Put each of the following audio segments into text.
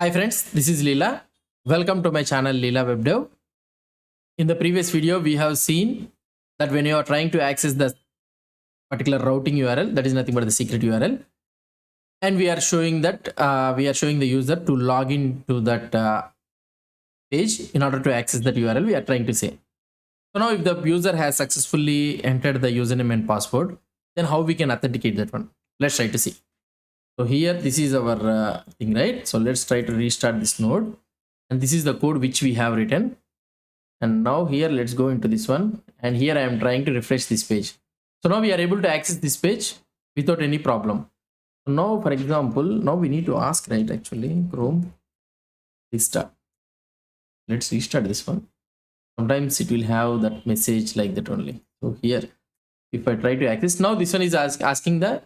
Hi friends, this is Leela. Welcome to my channel Leela WebDev. In the previous video, we have seen that when you are trying to access the particular routing URL, that is nothing but the secret URL, and we are showing that we are showing the user to log in to that page in order to access that URL we are trying to say. So now if the user has successfully entered the username and password, then how we can authenticate that one? Let's try to see. So here, this is our thing, right? So let's try to restart this node. And this is the code which we have written. And now here, let's go into this one. And here I am trying to refresh this page. So now we are able to access this page without any problem. So now, for example, now we need to ask, right? Actually, Chrome, restart. Let's restart this one. Sometimes it will have that message like that only. So here, if I try to access, now this one is asking the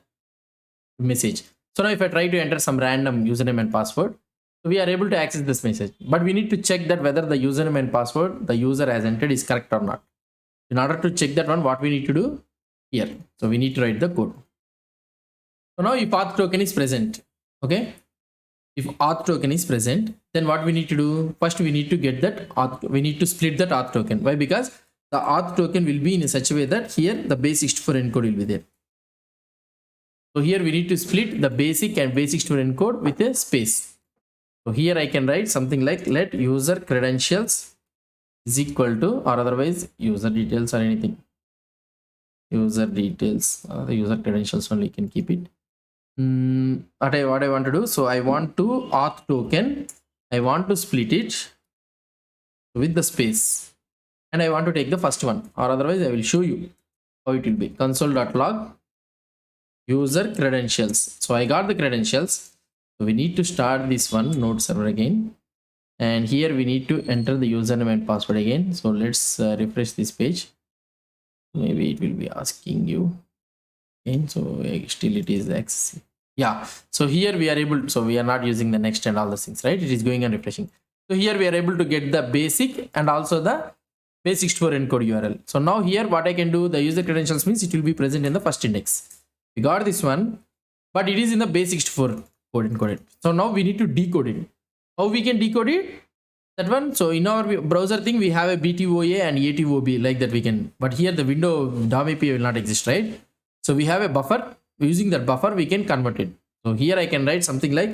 message. So now if I try to enter some random username and password, so we are able to access this message. But we need to check that whether the username and password the user has entered is correct or not. In order to check that one, what we need to do here. So we need to write the code. So now if auth token is present, okay. If auth token is present, then what we need to do? First, we need to get that auth. We need to split that auth token. Why? Because the auth token will be in such a way that here the base64 encode will be there. So here we need to split the basic and base64 encode with a space. So here I can write something like let user credentials is equal to, or otherwise user details or anything. User details, the user credentials only can keep it. What I want to do, so I want to auth token, I want to split it with the space, and I want to take the first one, or otherwise I will show you how it will be. Console.log user credentials. So I got the credentials. So we need to start this one node server again, and here we need to enter the username and password again. So let's refresh this page. Maybe it will be asking you again. So still it is accessing. Yeah, so here we are able to, so we are not using the next and all the things, right? It is going and refreshing. So here we are able to get the basic and also the base64 encode URL. So now here what I can do, the user credentials means it will be present in the first index. We got this one, but it is in the base64 code encoded. So now we need to decode it. How we can decode it? That one. So in our browser thing, we have a BTOA and ATOB like that we can, but here the window DOM API will not exist, right? So we have a buffer. Using that buffer, we can convert it. So here I can write something like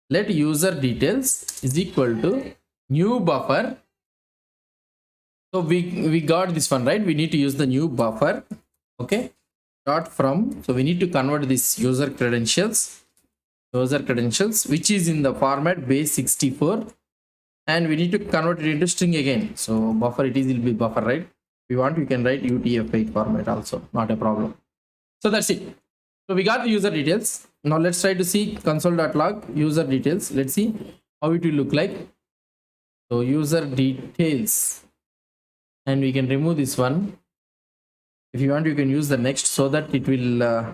let user details is equal to new buffer. So we got this one, right? We need to use the new buffer. Okay. Dot from. So we need to convert this user credentials, which is in the format base64, and we need to convert it into string again. So buffer, it is will be buffer, right? If you want, you can write UTF-8 format also, not a problem. So that's it. So we got the user details. Now let's try to see console.log user details. Let's see how it will look like. So user details, and we can remove this one. If you want, you can use the next so that it will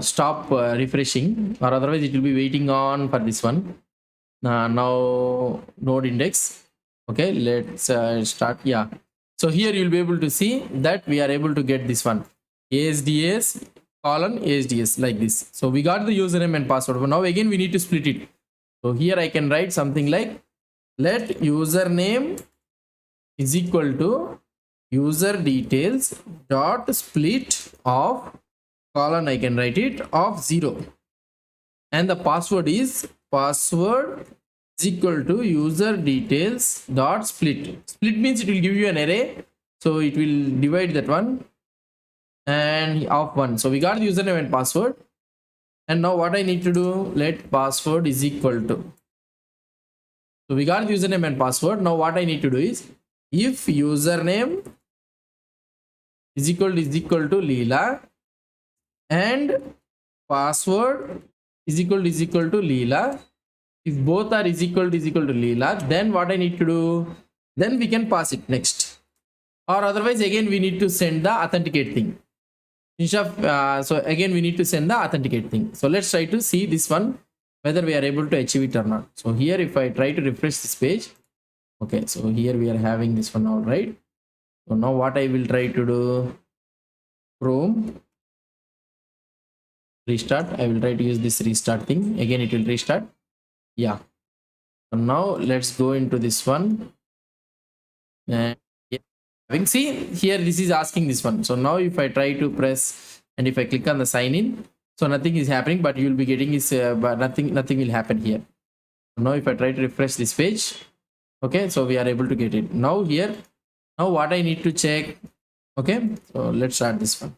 stop refreshing, or otherwise it will be waiting on for this one. Now node index. Okay, let's start. Yeah, so here you'll be able to see that we are able to get this one ASDS colon ASDS like this. So we got the username and password, but now again we need to split it. So here I can write something like let username is equal to user details dot split of colon, I can write it, of 0, and the password is password is equal to user details dot split. Split means it will give you an array, so it will divide that one and of 1. So we got the username and password, and now what I need to do, let password is equal to, so we got the username and password. Now what I need to do is if username is equal to Leela and password is equal to Leela, if both are is equal to Leela, then what I need to do, then we can pass it next, or otherwise again we need to send the authenticate thing. So again we need to send the authenticate thing. So let's try to see this one whether we are able to achieve it or not. So here if I try to refresh this page, okay, so here we are having this one, all right. So now what I will try to do, Chrome restart, I will try to use this restart thing again, it will restart. Yeah, So now let's go into this one. And see here, this is asking this one. So now if I try to press and if I click on the sign in, so nothing is happening, but you will be getting is but nothing will happen here. Now if I try to refresh this page, okay, so we are able to get it. Now here, now what I need to check, okay, so let's start this one.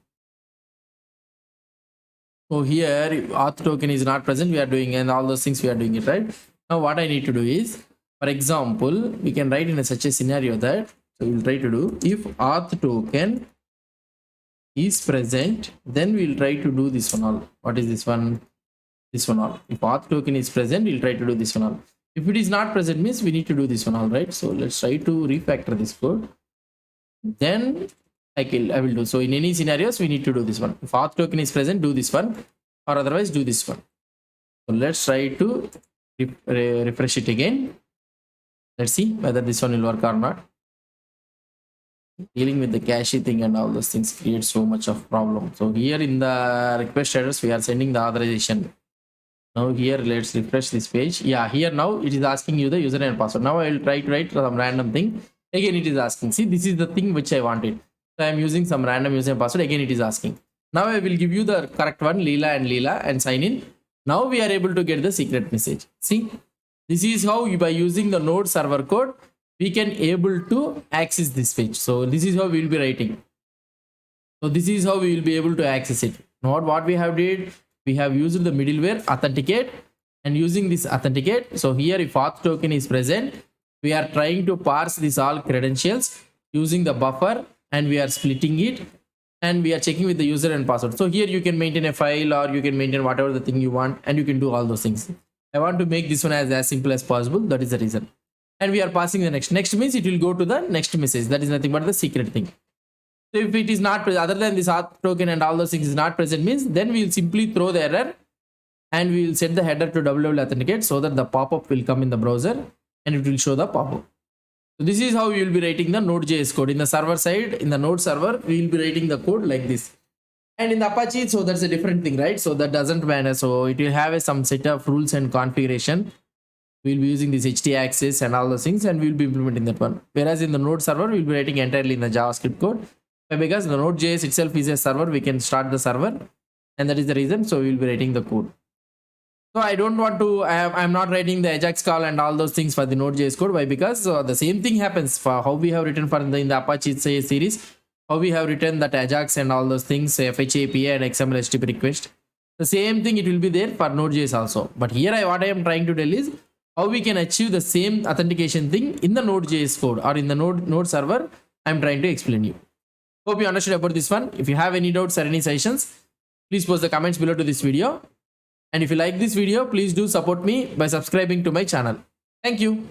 So here auth token is not present, we are doing, and all those things we are doing it, right? Now what I need to do is, for example, we can write in such a scenario that, so we'll try to do, if auth token is present, then we'll try to do this one all. What is this one? This one all. If auth token is present, we'll try to do this one all. If it is not present, means we need to do this one all, right? So let's try to refactor this code. Then I will do. So in any scenarios, we need to do this one. If auth token is present, do this one, or otherwise do this one. So let's try to refresh it again. Let's see whether this one will work or not. Dealing with the cache thing and all those things creates so much of problem. So here in the request headers, we are sending the authorization. Now here, let's refresh this page. Yeah, here now it is asking you the username and password. Now I will try to write some random thing. Again, it is asking. See, this is the thing which I wanted. So I am using some random username and password. Again, it is asking. Now I will give you the correct one, Leela, and sign in. Now we are able to get the secret message. See, this is how by using the node server code, we can able to access this page. So this is how we will be writing. So this is how we will be able to access it. Not what we have did. We have used the middleware authenticate, and using this authenticate. So here if auth token is present, we are trying to parse this all credentials using the buffer, and we are splitting it, and we are checking with the user and password. So here you can maintain a file, or you can maintain whatever the thing you want, and you can do all those things. I want to make this one as simple as possible. That is the reason. And we are passing the next means it will go to the next message. That is nothing but the secret thing. So if it is not present, other than this auth token and all those things is not present, means then we will simply throw the error, and we will set the header to www.authenticate, so that the pop-up will come in the browser and it will show the pop-up. So this is how we will be writing the Node.js code. In the server side, in the Node server, we will be writing the code like this. And in the Apache, so that's a different thing, right? So that doesn't matter. So it will have some set of rules and configuration. We'll be using this htaccess and all those things, and we'll be implementing that one. Whereas in the Node server, we'll be writing entirely in the JavaScript code. Because the Node.js itself is a server, we can start the server, and that is the reason. So we'll be writing the code. So I don't want to, I'm not writing the Ajax call and all those things for the Node.js code. Why? Because the same thing happens for how we have written for in the Apache series, how we have written that Ajax and all those things, FHA, API and XML HTTP request. The same thing it will be there for Node.js also. But here what I am trying to tell is how we can achieve the same authentication thing in the Node.js code or in the Node server. I'm trying to explain you. Hope you understood about this one. If you have any doubts or any suggestions, please post the comments below to this video. And if you like this video, please do support me by subscribing to my channel. Thank you.